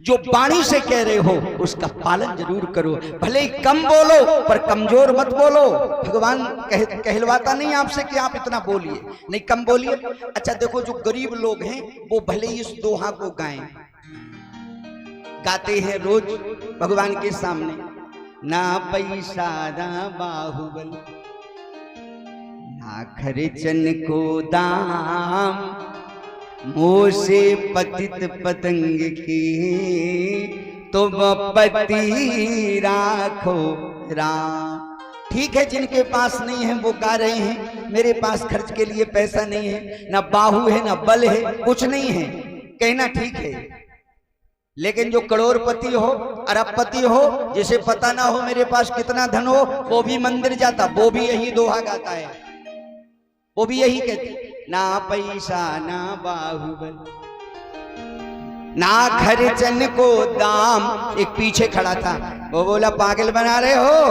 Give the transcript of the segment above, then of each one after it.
जो वाणी से कह रहे हो उसका पालन जरूर करो। भले ही कम बोलो पर कमजोर मत बोलो। भगवान कहलवाता नहीं आपसे कि आप इतना बोलिए, नहीं कम बोलिए। अच्छा देखो, जो गरीब लोग हैं वो भले ही इस दोहा को गाएं, गाते हैं रोज भगवान के सामने, ना पैसा ना बाहुबल ना खर्चन को दाम, मोह से पतित पतंग की तुम पति राखो राम। ठीक है, जिनके पास नहीं है वो गा रहे हैं, मेरे पास खर्च के लिए पैसा नहीं है, ना बाहु है ना बल है, कुछ नहीं है, कहना ठीक है। लेकिन जो करोड़पति हो, अरबपति हो, जिसे पता ना हो मेरे पास कितना धन हो, वो भी मंदिर जाता, वो भी यही दोहा गाता है, वो भी यही कहते, ना पैसा ना बाहुबल ना खर्चन को दाम। एक पीछे खड़ा था, वो बोला पागल बना रहे हो,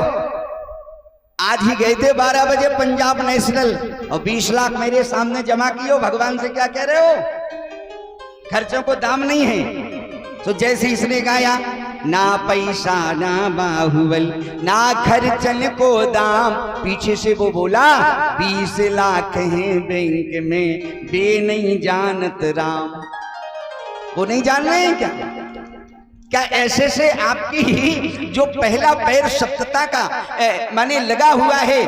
आज ही गए थे 12 बजे पंजाब नेशनल और 20 लाख मेरे सामने जमा किए, भगवान से क्या कह रहे हो, खर्चों को दाम नहीं है। तो जैसे इसने गाया, ना पैसा ना बाहुबल ना खर्चन को दाम, पीछे से वो बोला 20 लाख हैं बैंक में बे नहीं जानत राम। वो नहीं जान रहे हैं क्या? क्या ऐसे से आपकी जो पहला पैर सत्यता का माने लगा हुआ है,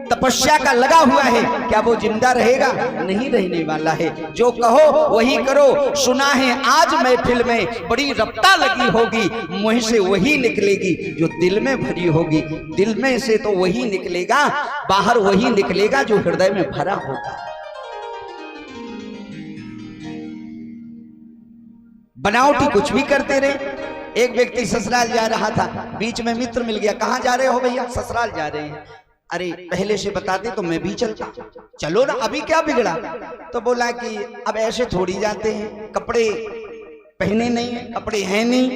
तपस्या का लगा हुआ है, क्या वो जिंदा रहेगा? नहीं रहने वाला है। जो कहो वही करो। सुना है आज महफिल में बड़ी रफ्ता लगी होगी, मुंह से वही निकलेगी जो दिल में भरी होगी। दिल में से तो वही निकलेगा, बाहर वही निकलेगा जो हृदय में भरा होगा। बनावटी कुछ भी करते रहे। एक व्यक्ति ससुराल जा रहा था, बीच में मित्र मिल गया, कहाँ जा रहे हो भैया? ससुराल जा रहे हैं। अरे पहले से बताते तो मैं भी चलता। चलो ना, अभी क्या बिगड़ा? तो बोला कि अब ऐसे थोड़ी जाते हैं, कपड़े पहने नहीं है, कपड़े हैं नहीं।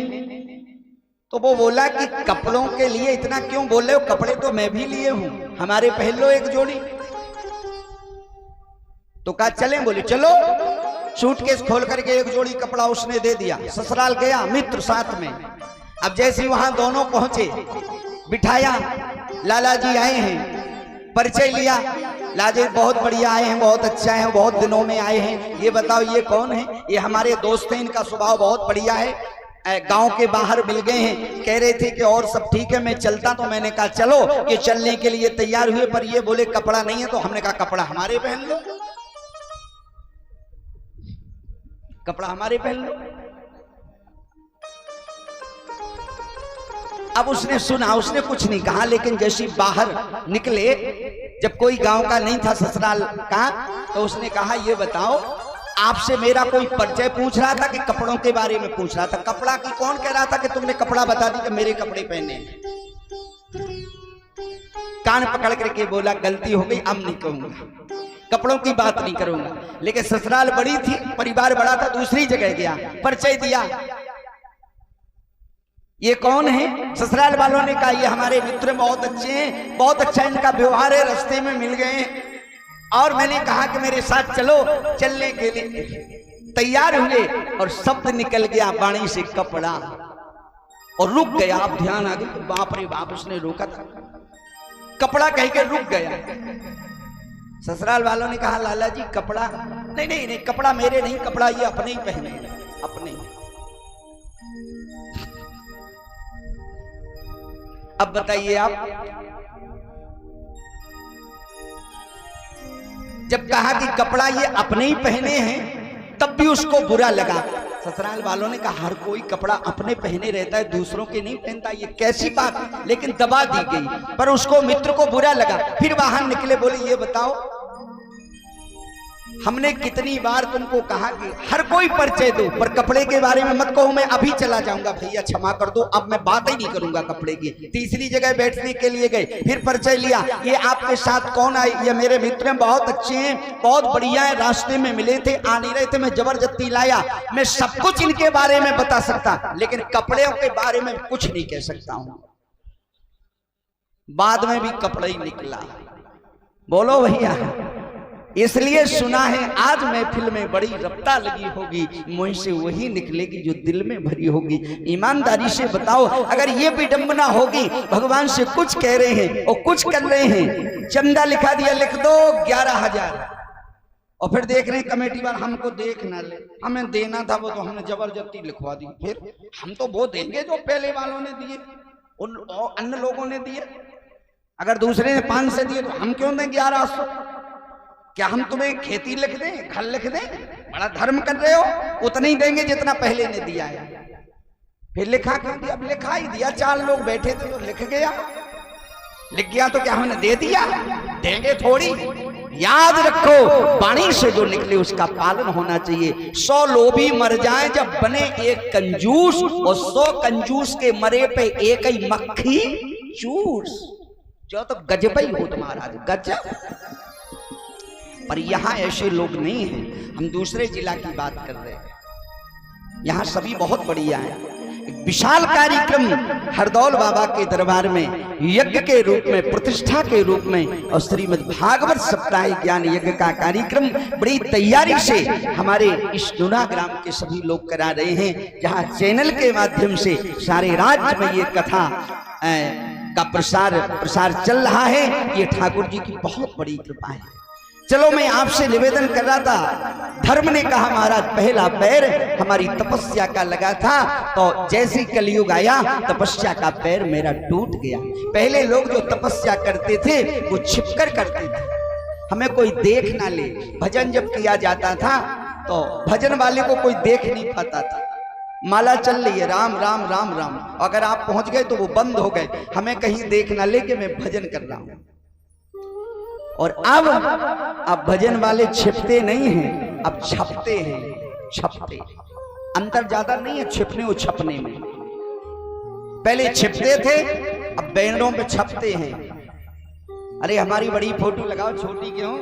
तो वो बोला कि कपड़ों के लिए इतना क्यों बोल रहे हो, कपड़े तो मैं भी लिए हूं, हमारे पहन लो एक जोड़ी। तो कहा चलें? बोले चलो। सूटकेस खोल करके एक जोड़ी कपड़ा उसने दे दिया। ससुराल गया, मित्र साथ में। अब जैसे वहां दोनों पहुंचे, बिठाया, लाला जी आए हैं, परिचय लिया। लाजे बहुत बढ़िया आए हैं, बहुत अच्छा है, बहुत दिनों में आए हैं, ये बताओ ये कौन है? ये हमारे दोस्त हैं, इनका स्वभाव बहुत बढ़िया है, गांव के बाहर मिल गए हैं। कह रहे थे कि और सब ठीक है मैं चलता, तो मैंने कहा चलो। ये चलने के लिए तैयार हुए, पर ये बोले कपड़ा नहीं है। तो हमने कहा कपड़ा हमारे पहन लो, कपड़ा हमारे पहन लो। अब उसने सुना, उसने कुछ नहीं कहा, लेकिन जैसे बाहर निकले, जब कोई गांव का नहीं था ससुराल का, तो उसने कहा ये बताओ, आपसे मेरा कोई परिचय पूछ रहा था कि कपड़ों के बारे में पूछ रहा था? कपड़ा की कौन कह रहा था कि तुमने कपड़ा बता दी कि मेरे कपड़े पहने? कान पकड़ करके बोला गलती हो गई, अब नहीं कहूंगा, कपड़ों की बात नहीं करूंगा। लेकिन ससुराल बड़ी थी, परिवार बड़ा था, दूसरी जगह गया, परिचय दिया। ये कौन है? ससुराल वालों ने कहा ये हमारे मित्र बहुत अच्छे हैं, बहुत अच्छा इनका व्यवहार है, रास्ते में मिल गए और मैंने कहा कि मेरे साथ चलो। चलने के लिए तैयार हुए और शब्द निकल गया वाणी से कपड़ा, और रुक गया। आप ध्यान आ गया, बाप रे बाप, उसने रोका था, कपड़ा कह के रुक गया। ससुराल वालों ने कहा लाला जी कपड़ा नहीं नहीं नहीं, कपड़ा मेरे नहीं, कपड़ा ये अपने ही पहने, अपने। अब बताइए आप, जब कहा कि कपड़ा ये अपने ही पहने हैं, तब भी उसको बुरा लगा। ससुराल वालों ने कहा हर कोई कपड़ा अपने पहने रहता है, दूसरों के नहीं पहनता, ये कैसी बात? लेकिन दबा दी गई, पर उसको मित्र को बुरा लगा। फिर बाहर निकले, बोले ये बताओ, हमने कितनी बार तुमको कहा कि हर कोई परिचय दो, पर कपड़े के बारे में मत कहो, मैं अभी चला जाऊंगा। भैया क्षमा कर दो, अब मैं बात ही नहीं करूंगा कपड़े की। तीसरी जगह बैठने के लिए गए, फिर परिचय लिया, ये आपके साथ कौन आए? ये मेरे मित्र हैं, बहुत अच्छे हैं, बहुत बढ़िया है, रास्ते में मिले थे, आ नहीं रहे थे, मैं जबरदस्ती लाया। मैं सब कुछ इनके बारे में बता सकता, लेकिन कपड़ों के बारे में कुछ नहीं कह सकता हूं। बाद में भी कपड़ा ही निकला। बोलो भैया, इसलिए सुना है आज महफिल में बड़ी रफ्ता लगी होगी, मुंह से वही निकलेगी जो दिल में भरी होगी। ईमानदारी से बताओ, अगर ये विडंबना होगी, भगवान से कुछ कह रहे हैं और कुछ कर रहे हैं, चंदा लिखा दिया, लिख दो 11,000, और फिर देख रहे हैं कमेटी वाले हमको देख ना ले, हमें देना था वो तो हमने जबरदस्ती लिखवा दी, फिर हम तो वो देंगे जो पहले वालों ने दिए, उन अन्य लोगों ने दिए। अगर दूसरे ने 500 दिए तो हम क्यों दें 1100? क्या हम तुम्हें खेती लिख दें, घर लिख दें? बड़ा धर्म कर रहे हो, उतना ही देंगे जितना पहले ने दिया है। फिर लिखा क्यों दिया? अब लिखा ही दिया, 4 लोग बैठे थे तो लिख गया, लिख गया तो क्या हमने दे दिया? देंगे थोड़ी। याद रखो, वाणी से जो निकले उसका पालन होना चाहिए। 100 लोभी मर जाए जब बने एक कंजूस, और 100 कंजूस के मरे पे एक ही मक्खी चूस। जो तो गजब ही हो तुम्हारा, गजब। पर यहाँ ऐसे लोग नहीं हैं। हम दूसरे जिला की बात कर रहे हैं, यहाँ सभी बहुत बढ़िया है। एक विशाल कार्यक्रम हरदौल बाबा के दरबार में यज्ञ के रूप में, प्रतिष्ठा के रूप में, और श्रीमद् भागवत सप्ताह ज्ञान यज्ञ का कार्यक्रम बड़ी तैयारी से हमारे इस डूना ग्राम के सभी लोग करा रहे हैं, जहां चैनल के माध्यम से सारे राज्य में ये कथा का प्रसार चल रहा है। ये ठाकुर जी की बहुत बड़ी कृपा है। चलो, मैं आपसे निवेदन कर रहा था, धर्म ने कहा महाराज पहला पैर हमारी तपस्या का लगा था, तो जैसे कलयुग आया तपस्या का पैर मेरा टूट गया। पहले लोग जो तपस्या करते थे वो छिपकर करते थे, हमें कोई देख ना ले। भजन जब किया जाता था तो भजन वाले को कोई देख नहीं पाता था। माला चल रही है, राम राम राम राम, अगर आप पहुंच गए तो वो बंद हो गए, हमें कहीं देख ना ले कि मैं भजन कर रहा हूं। और अब भजन वाले छिपते नहीं हैं, अब छपते हैं। छपते, अंतर ज्यादा नहीं है छिपने और छपने में। पहले छिपते थे, अब बैनरों पे छपते हैं। अरे हमारी बड़ी फोटो लगाओ, छोटी क्यों?